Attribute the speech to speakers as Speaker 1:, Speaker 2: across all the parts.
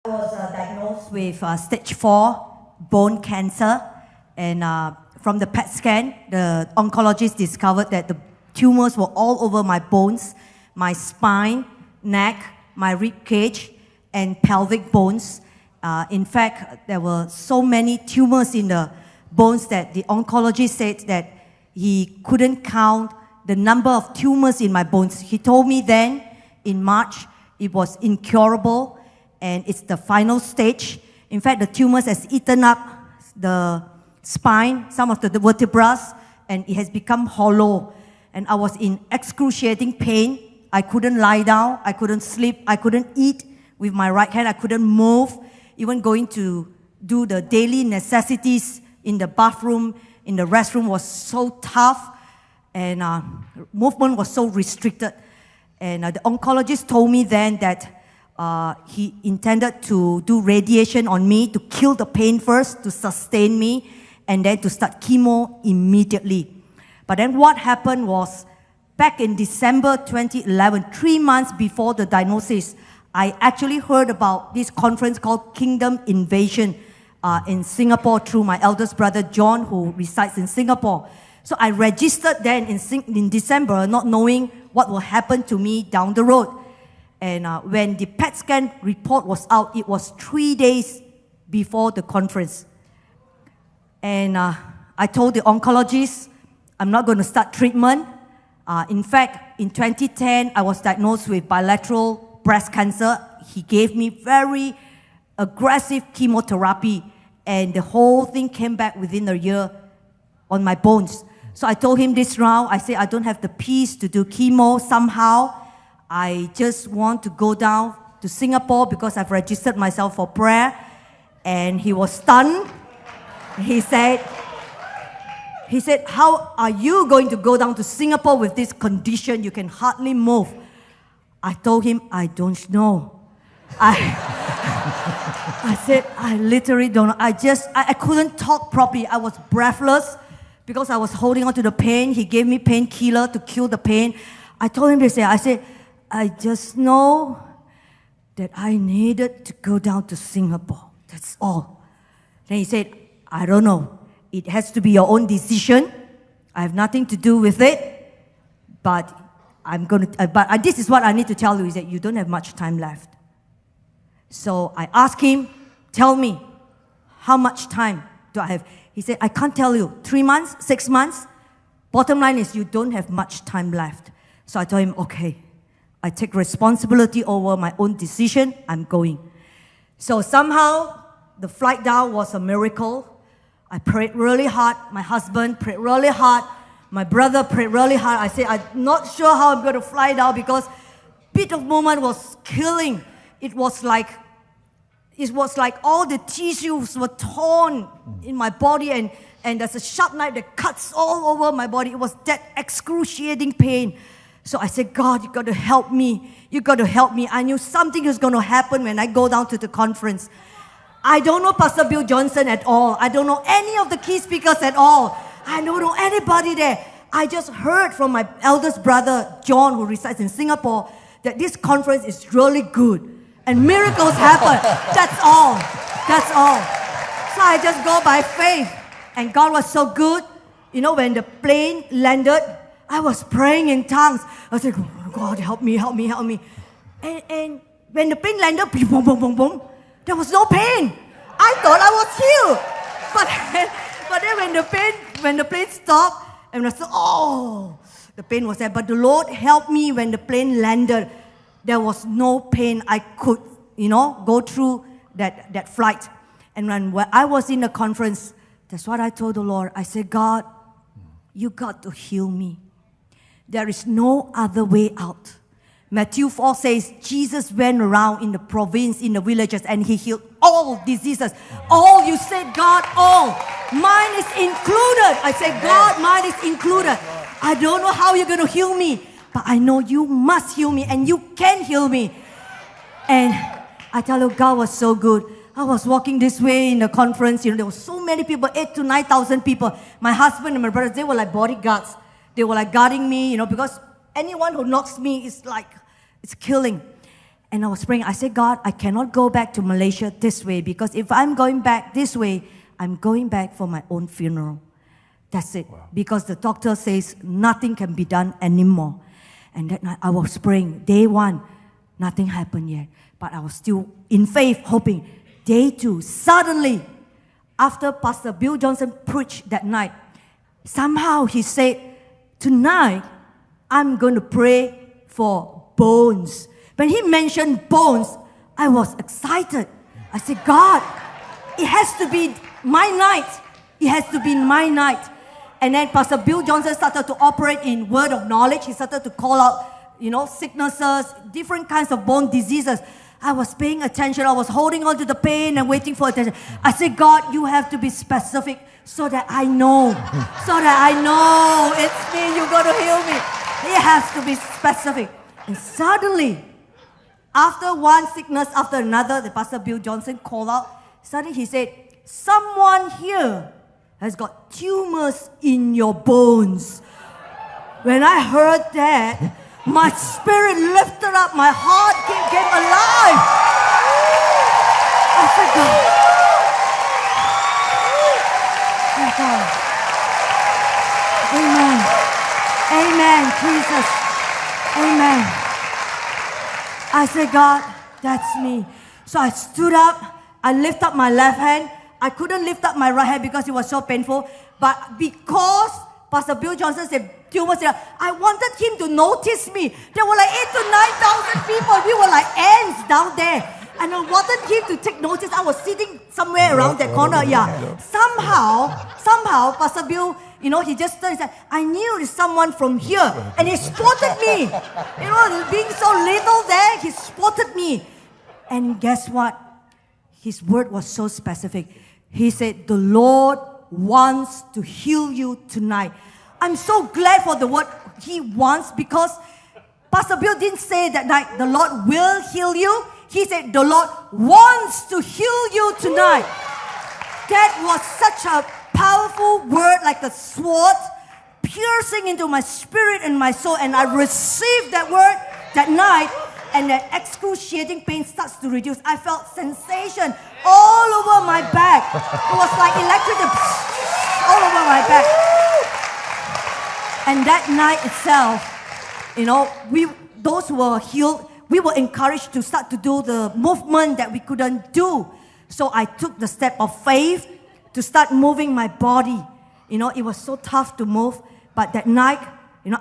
Speaker 1: I was diagnosed with stage 4 bone cancer, and from the PET scan, the oncologist discovered that the tumors were all over my bones, my spine, neck, my rib cage, and pelvic bones. In fact, there were so many tumors in the bones that the oncologist said that he couldn't count the number of tumors in my bones. He told me then, in March, it was incurable, and it's the final stage. In fact, the tumors has eaten up the spine, some of the vertebrae, and it has become hollow. And I was in excruciating pain. I couldn't lie down, I couldn't sleep, I couldn't eat with my right hand, I couldn't move. Even going to do the daily necessities in the bathroom, in the restroom was so tough, and movement was so restricted. And the oncologist told me then that he intended to do radiation on me to kill the pain first, to sustain me, and then to start chemo immediately. But then what happened was, back in December 2011, 3 months before the diagnosis, I actually heard about this conference called Kingdom Invasion in Singapore through my eldest brother John, who resides in Singapore. So I registered then in December, not knowing what will happen to me down the road. And when the PET scan report was out, it was 3 days before the conference. And I told the oncologist, I'm not going to start treatment. In fact, in 2010, I was diagnosed with bilateral breast cancer. He gave me very aggressive chemotherapy, and the whole thing came back within a year on my bones. So I told him this round, I said, I don't have the peace to do chemo somehow. I just want to go down to Singapore because I've registered myself for prayer. And he was stunned. He said, how are you going to go down to Singapore with this condition? You can hardly move. I told him, I don't know. I said, I literally don't know. I couldn't talk properly. I was breathless because I was holding on to the pain. He gave me painkiller to kill the pain. I told him this, I said, I just know that I needed to go down to Singapore. That's all. Then he said, I don't know. It has to be your own decision. I have nothing to do with it. But this is what I need to tell you, is that you don't have much time left. So I asked him, tell me, how much time do I have? He said, I can't tell you. 3 months, 6 months? Bottom line is you don't have much time left. So I told him, okay, I take responsibility over my own decision. I'm going. So somehow, the flight down was a miracle. I prayed really hard. My husband prayed really hard. My brother prayed really hard. I said, I'm not sure how I'm going to fly down because bit of movement was killing. It was like all the tissues were torn in my body, and there's a sharp knife that cuts all over my body. It was that excruciating pain. So I said, God, you got to help me. You got to help me. I knew something was going to happen when I go down to the conference. I don't know Pastor Bill Johnson at all. I don't know any of the key speakers at all. I don't know anybody there. I just heard from my eldest brother, John, who resides in Singapore, that this conference is really good. And miracles happen. That's all. That's all. So I just go by faith. And God was so good. You know, when the plane landed, I was praying in tongues. I said, oh, God, help me, help me, help me. And when the plane landed, boom, boom, boom, boom, there was no pain. I thought I was healed. But then when the plane stopped, and I said, oh, the pain was there. But the Lord helped me when the plane landed. There was no pain. I could, go through that flight. And when I was in the conference, that's what I told the Lord. I said, God, you got to heal me. There is no other way out. Matthew 4 says, Jesus went around in the province, in the villages, and he healed all diseases. All, you said, God, all. Mine is included. I said, God, mine is included. I don't know how you're going to heal me, but I know you must heal me, and you can heal me. And I tell you, God was so good. I was walking this way in the conference. There were so many people, 8,000 to 9,000 people. My husband and my brothers, they were like bodyguards. They were like guarding me, because anyone who knocks me is like, it's killing. And I was praying. I said, God, I cannot go back to Malaysia this way, because if I'm going back this way, I'm going back for my own funeral. That's it. Wow. Because the doctor says nothing can be done anymore. And that night I was praying. Day 1, nothing happened yet. But I was still in faith, hoping. Day 2, suddenly, after Pastor Bill Johnson preached that night, somehow he said, tonight, I'm going to pray for bones. When he mentioned bones, I was excited. I said, God, it has to be my night. It has to be my night. And then Pastor Bill Johnson started to operate in word of knowledge. He started to call out, sicknesses, different kinds of bone diseases. I was paying attention. I was holding on to the pain and waiting for attention. I said, God, you have to be specific so that I know. So that I know it's me. You're going to heal me. It has to be specific. And suddenly, after one sickness after another, the Pastor Bill Johnson called out. Suddenly he said, someone here has got tumors in your bones. When I heard that, my spirit lifted up, my heart came alive. I said, God. Oh God. Amen. Amen, Jesus. Amen. I said, God, that's me. So I stood up, I lifted up my left hand. I couldn't lift up my right hand because it was so painful. But because Pastor Bill Johnson said, tumors here, I wanted him to notice me. There were like 8,000 to 9,000 people. We were like ants down there. And I wanted him to take notice. I was sitting somewhere around that corner. Yeah. Somehow, Pastor Bill, he just turned and said, I knew it's someone from here. And he spotted me. Being so little there, he spotted me. And guess what? His word was so specific. He said, the Lord wants to heal you tonight. I'm so glad for the word he wants, because Pastor Bill didn't say that night, the Lord will heal you. He said, the Lord wants to heal you tonight. That was such a powerful word, like a sword, piercing into my spirit and my soul. And I received that word that night, and that excruciating pain starts to reduce. I felt sensation all over my back. It was like electricity all over my back. And that night itself, those who were healed, we were encouraged to start to do the movement that we couldn't do. So I took the step of faith to start moving my body. It was so tough to move. But that night,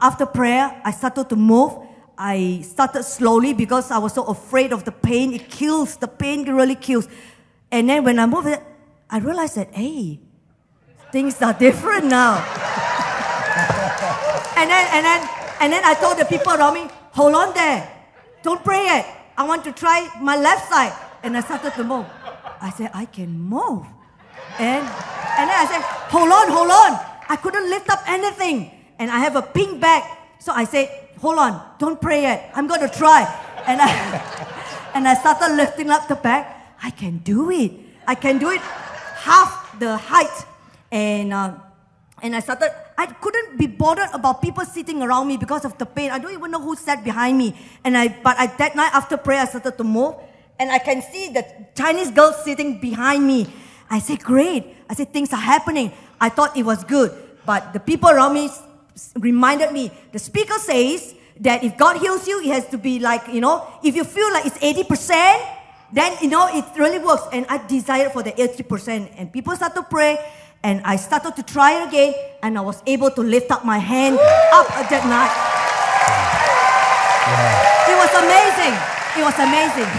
Speaker 1: after prayer, I started to move. I started slowly because I was so afraid of the pain. It kills. The pain really kills. And then when I moved it, I realized that, hey, things are different now. and then I told the people around me, hold on there. Don't pray yet. I want to try my left side. And I started to move. I said, I can move. And then I said, hold on. I couldn't lift up anything. And I have a pink bag. So I said, hold on, don't pray yet. I'm going to try. And I started lifting up the bag. I can do it. I can do it half the height. And I couldn't be bothered about people sitting around me because of the pain. I don't even know who sat behind me. But that night after prayer, I started to move. And I can see the Chinese girl sitting behind me. I said, great. I said, things are happening. I thought it was good. But the people around me reminded me, the speaker says that if God heals you, it has to be like, if you feel like it's 80%, then, it really works. And I desired for the 80%. And people started to pray, and I started to try it again, and I was able to lift up my hand up that night. It was amazing. It was amazing.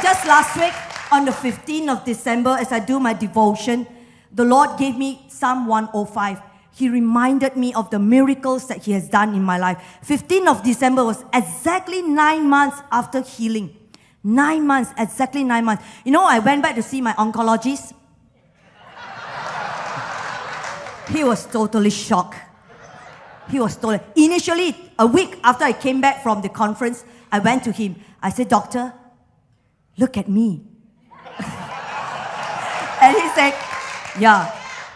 Speaker 1: Just last week, on the 15th of December, as I do my devotion, the Lord gave me Psalm 105. He reminded me of the miracles that He has done in my life. 15th of December was exactly 9 months after healing. 9 months, exactly 9 months. I went back to see my oncologist. He was totally shocked. Initially, a week after I came back from the conference, I went to him. I said, Doctor, look at me. And he said, yeah,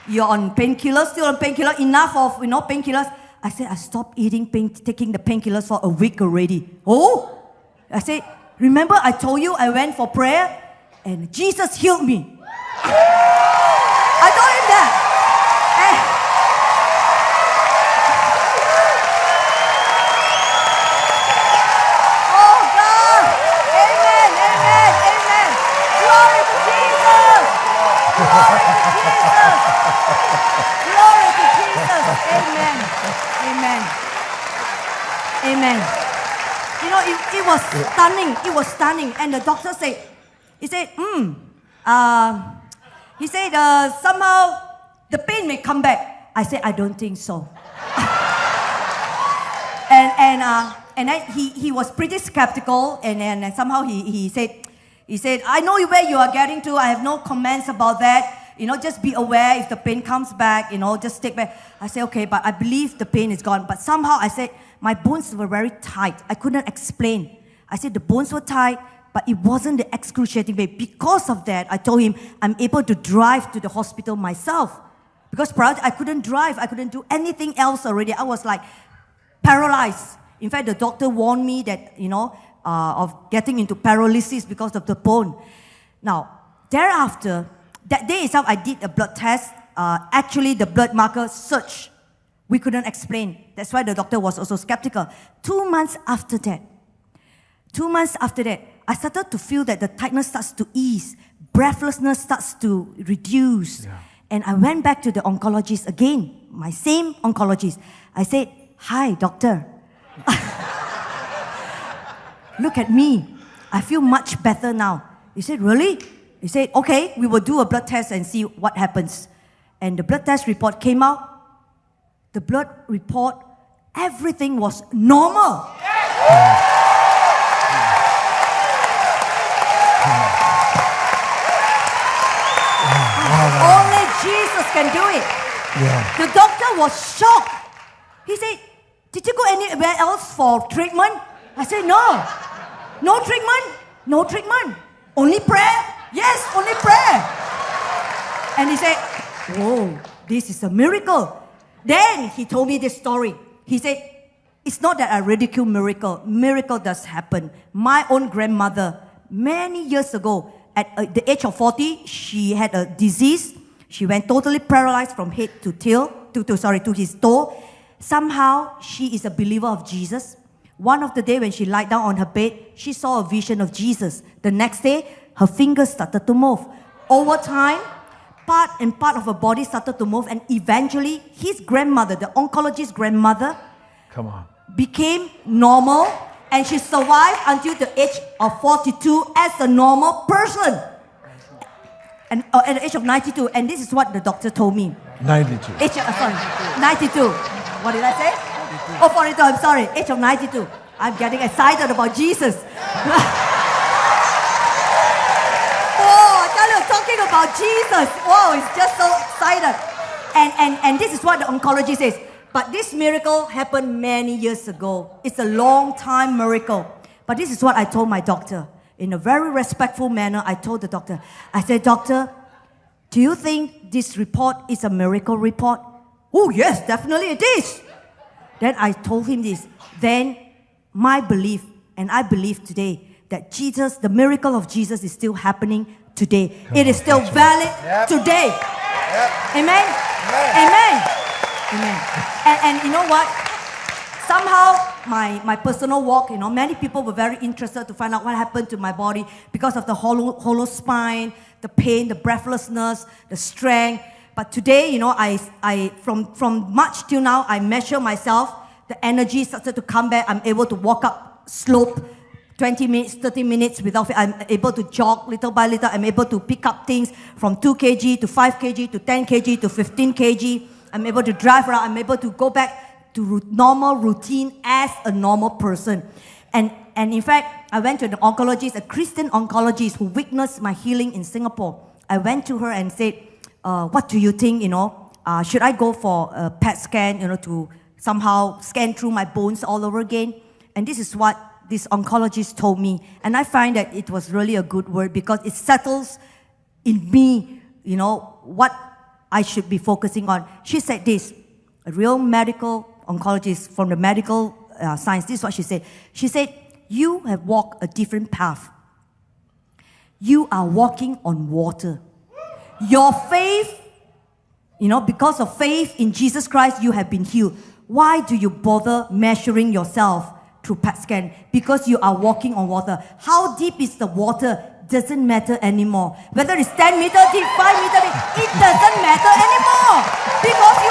Speaker 1: you're on painkillers, still on painkillers, enough of, painkillers. I said, I stopped taking the painkillers for a week already. Oh? I said, Remember I told you I went for prayer and Jesus healed me. I told him that. Oh God. Amen, amen, amen. Glory to Jesus. Glory to Jesus. Glory to Jesus. Amen. Amen. Amen. You know, it was stunning. It was stunning. And the doctor said, he said, somehow the pain may come back. I said, I don't think so. and then he was pretty skeptical. And then somehow he said, I know where you are getting to. I have no comments about that. You know, just be aware if the pain comes back, you know, just take back. I said, okay, but I believe the pain is gone. But somehow I said, my bones were very tight. I couldn't explain. I said the bones were tight, but it wasn't the excruciating pain. Because of that, I told him I'm able to drive to the hospital myself. Because prior I couldn't drive. I couldn't do anything else already. I was like paralyzed. In fact, the doctor warned me that, you know, of getting into paralysis because of the bone. Now, thereafter, that day itself, I did a blood test. Actually, the blood marker search, we couldn't explain. That's why the doctor was also skeptical. 2 months after that, I started to feel that the tightness starts to ease, breathlessness starts to reduce. Yeah. And I went back to the oncologist again, my same oncologist. I said, hi, doctor. Look at me. I feel much better now. He said, really? He said, okay, we will do a blood test and see what happens. And the blood test report came out. The blood report, everything was normal. Only Jesus can do it. Yeah. The doctor was shocked. He said, did you go anywhere else for treatment? I said, no. No treatment? No treatment. Only prayer? Yes, only prayer. And he said, whoa, this is a miracle. Then he told me this story. He said, it's not that I ridicule miracle. Miracle does happen. My own grandmother, many years ago, at the age of 40, she had a disease. She went totally paralyzed from head to tail, to his toe. Somehow, she is a believer of Jesus. One of the day when she lied down on her bed, she saw a vision of Jesus. The next day, her fingers started to move. Over time, part of her body started to move, and eventually, his grandmother, the oncologist's grandmother, became normal, and she survived until the age of 42 as a normal person. And at the age of 92, and this is what the doctor told me.
Speaker 2: 92.
Speaker 1: 92. What did I say? 42. Oh, 42, I'm sorry. Age of 92. I'm getting excited about Jesus. Talking about Jesus. Whoa, it's just so excited. And this is what the oncologist says. But this miracle happened many years ago. It's a long time miracle. But this is what I told my doctor. In a very respectful manner, I told the doctor. I said, doctor, do you think this report is a miracle report? Oh, yes, definitely it is. Then I told him this. Then my belief, and I believe today, that Jesus, the miracle of Jesus is still happening today. It is still valid today. Amen? Amen. Amen. And you know what? Somehow, my personal walk, you know, many people were very interested to find out what happened to my body because of the hollow spine, the pain, the breathlessness, the strength. But today, you know, I from March till now, I measure myself. The energy started to come back. I'm able to walk up slope 20 minutes, 30 minutes without, I'm able to jog little by little. I'm able to pick up things from 2 kg to 5 kg to 10 kg to 15 kg. I'm able to drive around. I'm able to go back to normal routine as a normal person. And in fact, I went to an oncologist, a Christian oncologist who witnessed my healing in Singapore. I went to her and said, what do you think, you know, should I go for a PET scan, you know, to somehow scan through my bones all over again? And this is what this oncologist told me. And I find that it was really a good word because it settles in me, you know, what I should be focusing on. She said this, a real medical oncologist from the medical science, this is what she said. She said, you have walked a different path. You are walking on water. Your faith, because of faith in Jesus Christ, you have been healed. Why do you bother measuring yourself through PET scan? Because you are walking on water. How deep is the water doesn't matter anymore. Whether it's 10 meter deep, 5 meter deep, it doesn't matter anymore. Because you